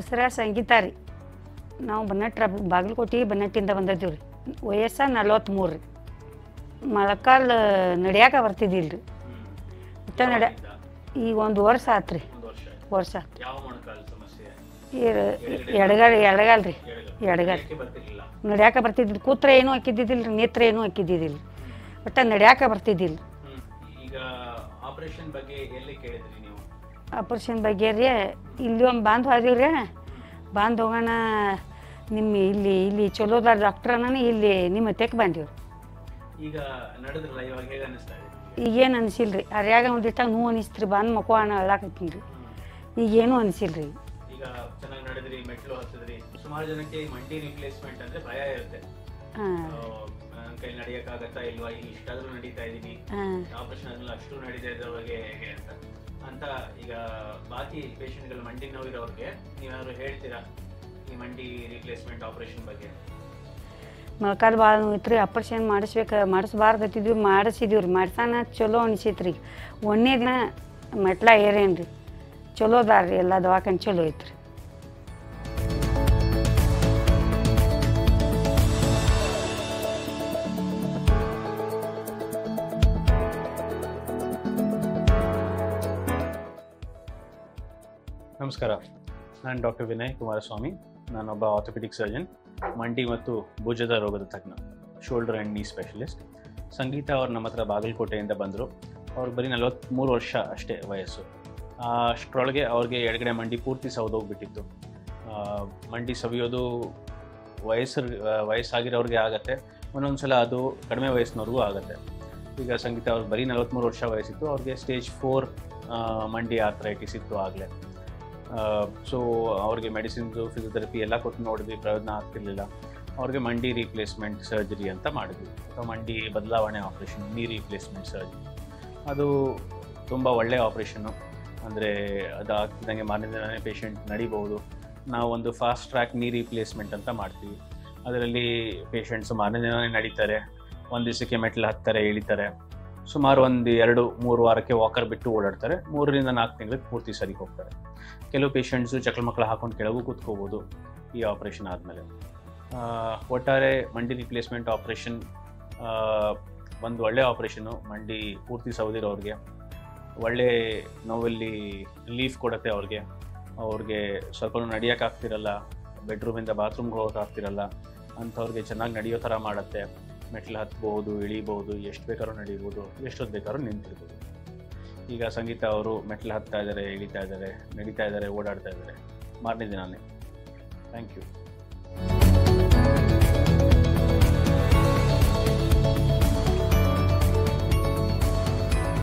ಹೆಸರು ಸಂಗೀತ ರೀ. ನಾವು ಬನ್ನಟ್ರ ಬಾಗಲಕೋಟೆ ಬನ್ನಟ್ಟಿಂದ ಬಂದಿದ್ದೀವಿ ರೀ. ವಯಸ್ಸು 43 ರೀ. ಮೊಳಕಾಲು ನಡ್ಯಾಕ ಬರ್ತಿದ್ದಿಲ್ಲ ರೀ. ಮತ್ತು ಈಗ 1 ವರ್ಷ ಆತು ರೀ. ವರ್ಷ ಆತು. ಎಡಗಾಲ್ ರೀ. ಎಡಗಾಲ್ ನಡ್ಯಾಕ ಬರ್ತಿದ್ದಿಲ್ಲ. ಕೂತ್ರೆ ಏನೂ ಹಾಕಿದ್ದಿದ್ದಿಲ್ಲ ರೀ. ನೇತ್ರ ಏನೂ ಹಾಕಿದ್ದಿದ್ದಿಲ್ಲ. ಒಟ್ಟು ನಡ್ಯಾಕ ಬರ್ತಿದ್ದಿಲ್ಲ. ಆಪ್ರೇಷನ್ ಬಗ್ಗೆ ರೀ ಇಲ್ಲಿ ಒಂದು ಬಾಂಧ್ ಹೋದಿವಿ ರೀ. ಬಾಂಧ್ ಹೋಗೋಣ ನಿಮ್ಮ ಇಲ್ಲಿ ಚಲೋದಾರ ಡಾಕ್ಟ್ರ್ ಅನ್ನೋಣ ಇಲ್ಲಿ ನಿಮ್ಮ ತೆಕ್ ಬಂದೀವಿ. ಈಗೇನು ಅನಿಸಿಲ್ಲ ರೀ. ಅರ್ಯಾಗ ಒಂದಿಟ್ಟಾಗ ನೋವು ಅನಿಸ್ತು ರೀ. ಬಂದು ಮಕ್ಕೋಣ ಅಳ್ಳಾಕತ್ತೀನಿ ರೀ. ಈಗೇನು ಅನಿಸಿಲ್ಲ ರೀ. ಸುಮಾರು ಜನಕ್ಕೆ ಮಂಡಿ ರಿಪ್ಲೇಸ್ಮೆಂಟ್ ಅಂದ್ರೆ ಭಯ ಇರುತ್ತೆ. ನನ್ನ ಕೈ ನಡೆಯಕ್ಕಾಗತ್ತಾ ಇಲ್ವಾ, ಈಗ ಇಷ್ಟಾದ್ರೂ ನಡೀತಾ ಇದೀನಿ, ಆಪರೇಷನ್ ಆದ್ಮೇಲೆ ಅಷ್ಟು ನಡೀತಾ ಇದ್ರವ್ರಿಗೆ ಹೇಗೆ ಅಂತ ಈಗ ಬಾಕಿ ಪೇಷಂಟ್ಗಳು ಮಂಡಿ ನೋವಿರೋರಿಗೆ ನೀವೇನಾದ್ರು ಹೇಳ್ತೀರಾ ಈ ಮಂಡಿ ರಿಪ್ಲೇಸ್ಮೆಂಟ್ ಆಪರೇಷನ್ ಬಗ್ಗೆ? ಮೊಳಕಾಲು ಭಾಳ ನೋವಿತ್ತು ರೀ. ಆಪರೇಷನ್ ಮಾಡಿಸ್ಬಾರ್ದತ್ತಿದ್ವಿ, ಮಾಡಿಸಿದೀವಿ ರೀ. ಮಾಡ್ಸಾನ ಚಲೋ ಅನಿಸೈತೆ ರೀ. ಒಂದನೇ ದಿನ ಮೆಟ್ಲ ಏರೇನು ರೀ. ಚಲೋ ಅದಾರ ರೀ. ಎಲ್ಲ ದವಾಖಾನೆ ಚಲೋ ಐತೆ ರೀ. ನಮಸ್ಕಾರ, ನಾನು ಡಾಕ್ಟರ್ ವಿನಯ್ ಕುಮಾರಸ್ವಾಮಿ. ನಾನೊಬ್ಬ ಆರ್ಥೋಪೆಡಿಕ್ ಸರ್ಜನ್, ಮಂಡಿ ಮತ್ತು ಭುಜದ ರೋಗದ ತಜ್ಞ, ಶೋಲ್ಡರ್ ಆ್ಯಂಡ್ ನೀ ಸ್ಪೆಷಲಿಸ್ಟ್. ಸಂಗೀತ ಅವ್ರು ನಮ್ಮ ಹತ್ರ ಬಾಗಲಕೋಟೆಯಿಂದ ಬಂದರು. ಅವ್ರಿಗೆ ಬರೀ 43 ವರ್ಷ ಅಷ್ಟೇ ವಯಸ್ಸು. ಅಷ್ಟರೊಳಗೆ ಅವ್ರಿಗೆ ಎಡಗಡೆ ಮಂಡಿ ಪೂರ್ತಿ ಸೌದೋಗ್ಬಿಟ್ಟಿತ್ತು. ಮಂಡಿ ಸವಿಯೋದು ವಯಸ್ಸಾಗಿರೋರಿಗೆ ಆಗುತ್ತೆ, ಒಂದೊಂದು ಸಲ ಅದು ಕಡಿಮೆ ವಯಸ್ಸಿನವ್ರಿಗೂ ಆಗುತ್ತೆ. ಈಗ ಸಂಗೀತ ಅವ್ರಿಗೆ ಬರೀ 43 ವರ್ಷ ವಯಸ್ಸಿತ್ತು. ಅವ್ರಿಗೆ ಸ್ಟೇಜ್ 4 ಮಂಡಿ ಆರ್ಥರೈಟಿಸ್ ಇತ್ತು ಆಗಲೇ. ಸೊ ಅವ್ರಿಗೆ ಮೆಡಿಸಿನ್ಸು, ಫಿಸಿಯೋಥೆರಪಿ ಎಲ್ಲ ಕೊಟ್ಟು ನೋಡಿದ್ವಿ, ಪ್ರಯೋಜನ ಆಗ್ತಿರ್ಲಿಲ್ಲ. ಅವ್ರಿಗೆ ಮಂಡಿ ರೀಪ್ಲೇಸ್ಮೆಂಟ್ ಸರ್ಜರಿ ಅಂತ ಮಾಡಿದ್ವಿ, ಅಥವಾ ಮಂಡಿ ಬದಲಾವಣೆ ಆಪ್ರೇಷನ್, ನೀ ರೀಪ್ಲೇಸ್ಮೆಂಟ್ ಸರ್ಜರಿ. ಅದು ತುಂಬ ಒಳ್ಳೆಯ ಆಪ್ರೇಷನ್ನು. ಅಂದರೆ ಅದು ಆಗ್ತಿದ್ದಂಗೆ ಮಾರನೇ ದಿನವೇ ಪೇಷಂಟ್ ನಡಿಬೋದು. ನಾವು ಒಂದು ಫಾಸ್ಟ್ ಟ್ರ್ಯಾಕ್ ನೀ ರೀಪ್ಲೇಸ್ಮೆಂಟ್ ಅಂತ ಮಾಡ್ತೀವಿ. ಅದರಲ್ಲಿ ಪೇಷಂಟ್ಸು ಮಾರನೇ ದಿನವೇ ನಡೀತಾರೆ, ಒಂದು ದಿವಸಕ್ಕೆ ಮೆಟ್ಲು ಹತ್ತಾರೆ, ಇಳಿತಾರೆ. ಸುಮಾರು ಒಂದು 2-3 ವಾರಕ್ಕೆ ವಾಕರ್ ಬಿಟ್ಟು ಓಡಾಡ್ತಾರೆ. 3ರಿಂದ 4 ತಿಂಗಳಿಗೆ ಪೂರ್ತಿ ಸರಿ ಹೋಗ್ತಾರೆ. ಕೆಲವು ಪೇಷಂಟ್ಸು ಚಕ್ರ ಮಕ್ಕಳು ಹಾಕೊಂಡು ಕೆಳಗೂ ಕೂತ್ಕೋಬೋದು ಈ ಆಪ್ರೇಷನ್ ಆದಮೇಲೆ. ಒಟ್ಟಾರೆ ಮಂಡಿ ರಿಪ್ಲೇಸ್ಮೆಂಟ್ ಆಪ್ರೇಷನ್ ಒಂದು ಒಳ್ಳೆಯ ಆಪ್ರೇಷನ್ನು. ಮಂಡಿ ಪೂರ್ತಿ ಸೌದಿರೋರಿಗೆ ಒಳ್ಳೆ ನೋವಲ್ಲಿ ರಿಲೀಫ್ ಕೊಡುತ್ತೆ. ಅವ್ರಿಗೆ ಸ್ವಲ್ಪ ನಡೆಯೋಕ್ಕಾಗ್ತಿರಲ್ಲ, ಬೆಡ್ರೂಮಿಂದ ಬಾತ್ರೂಮ್ಗೆ ಹೋಗೋಕ್ಕಾಗ್ತಿರಲ್ಲ ಅಂಥವ್ರಿಗೆ ಚೆನ್ನಾಗಿ ನಡೆಯೋ ಥರ ಮಾಡುತ್ತೆ. ಮೆಟ್ಲು ಹತ್ಬೋದು, ಇಳಿಬೋದು, ಎಷ್ಟು ಬೇಕಾದ್ರೂ ನಡೀಬೋದು, ಎಷ್ಟೊತ್ತು ಬೇಕಾದ್ರೂ ನಿಂತಿರ್ಬೋದು. ಈಗ ಸಂಗೀತ ಅವರು ಮೆಟ್ಲು ಹತ್ತಾ ಇದ್ದಾರೆ, ಇಳಿತಾ ಇದ್ದಾರೆ, ನಡೀತಾ ಇದ್ದಾರೆ, ಓಡಾಡ್ತಾ ಇದ್ದಾರೆ ಮಾರನೇ ದಿನಾನೇ. Thank you.